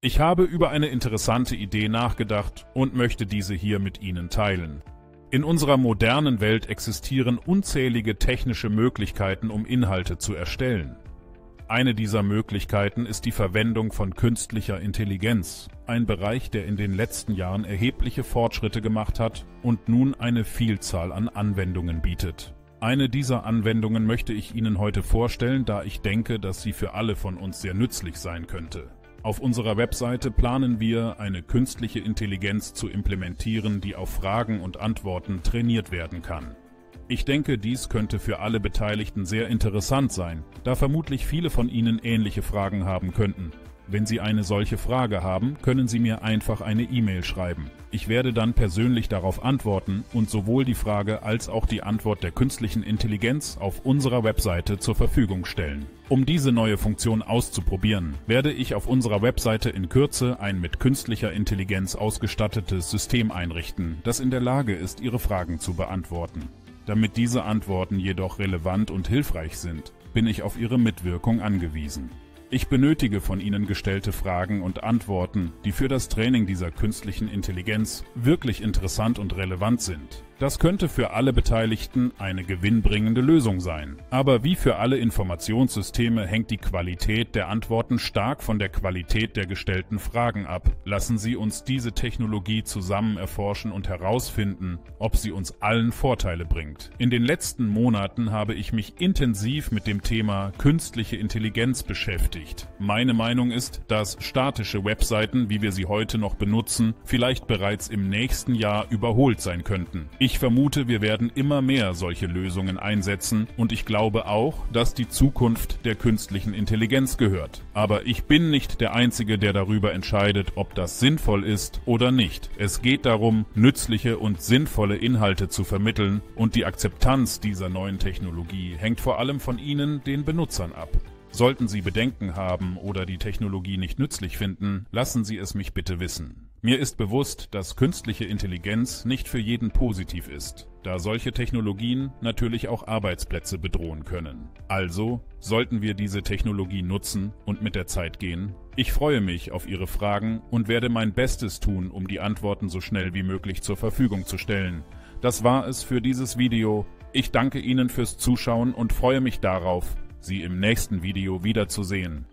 Ich habe über eine interessante Idee nachgedacht und möchte diese hier mit Ihnen teilen. In unserer modernen Welt existieren unzählige technische Möglichkeiten, um Inhalte zu erstellen. Eine dieser Möglichkeiten ist die Verwendung von künstlicher Intelligenz, ein Bereich, der in den letzten Jahren erhebliche Fortschritte gemacht hat und nun eine Vielzahl an Anwendungen bietet. Eine dieser Anwendungen möchte ich Ihnen heute vorstellen, da ich denke, dass sie für alle von uns sehr nützlich sein könnte. Auf unserer Webseite planen wir, eine künstliche Intelligenz zu implementieren, die auf Fragen und Antworten trainiert werden kann. Ich denke, dies könnte für alle Beteiligten sehr interessant sein, da vermutlich viele von Ihnen ähnliche Fragen haben könnten. Wenn Sie eine solche Frage haben, können Sie mir einfach eine E-Mail schreiben. Ich werde dann persönlich darauf antworten und sowohl die Frage als auch die Antwort der künstlichen Intelligenz auf unserer Webseite zur Verfügung stellen. Um diese neue Funktion auszuprobieren, werde ich auf unserer Webseite in Kürze ein mit künstlicher Intelligenz ausgestattetes System einrichten, das in der Lage ist, Ihre Fragen zu beantworten. Damit diese Antworten jedoch relevant und hilfreich sind, bin ich auf Ihre Mitwirkung angewiesen. Ich benötige von Ihnen gestellte Fragen und Antworten, die für das Training dieser künstlichen Intelligenz wirklich interessant und relevant sind. Das könnte für alle Beteiligten eine gewinnbringende Lösung sein. Aber wie für alle Informationssysteme hängt die Qualität der Antworten stark von der Qualität der gestellten Fragen ab. Lassen Sie uns diese Technologie zusammen erforschen und herausfinden, ob sie uns allen Vorteile bringt. In den letzten Monaten habe ich mich intensiv mit dem Thema künstliche Intelligenz beschäftigt. Meine Meinung ist, dass statische Webseiten, wie wir sie heute noch benutzen, vielleicht bereits im nächsten Jahr überholt sein könnten. Ich vermute, wir werden immer mehr solche Lösungen einsetzen und ich glaube auch, dass die Zukunft der künstlichen Intelligenz gehört. Aber ich bin nicht der Einzige, der darüber entscheidet, ob das sinnvoll ist oder nicht. Es geht darum, nützliche und sinnvolle Inhalte zu vermitteln und die Akzeptanz dieser neuen Technologie hängt vor allem von Ihnen, den Benutzern, ab. Sollten Sie Bedenken haben oder die Technologie nicht nützlich finden, lassen Sie es mich bitte wissen. Mir ist bewusst, dass künstliche Intelligenz nicht für jeden positiv ist, da solche Technologien natürlich auch Arbeitsplätze bedrohen können. Also sollten wir diese Technologie nutzen und mit der Zeit gehen. Ich freue mich auf Ihre Fragen und werde mein Bestes tun, um die Antworten so schnell wie möglich zur Verfügung zu stellen. Das war es für dieses Video. Ich danke Ihnen fürs Zuschauen und freue mich darauf, Sie im nächsten Video wiederzusehen.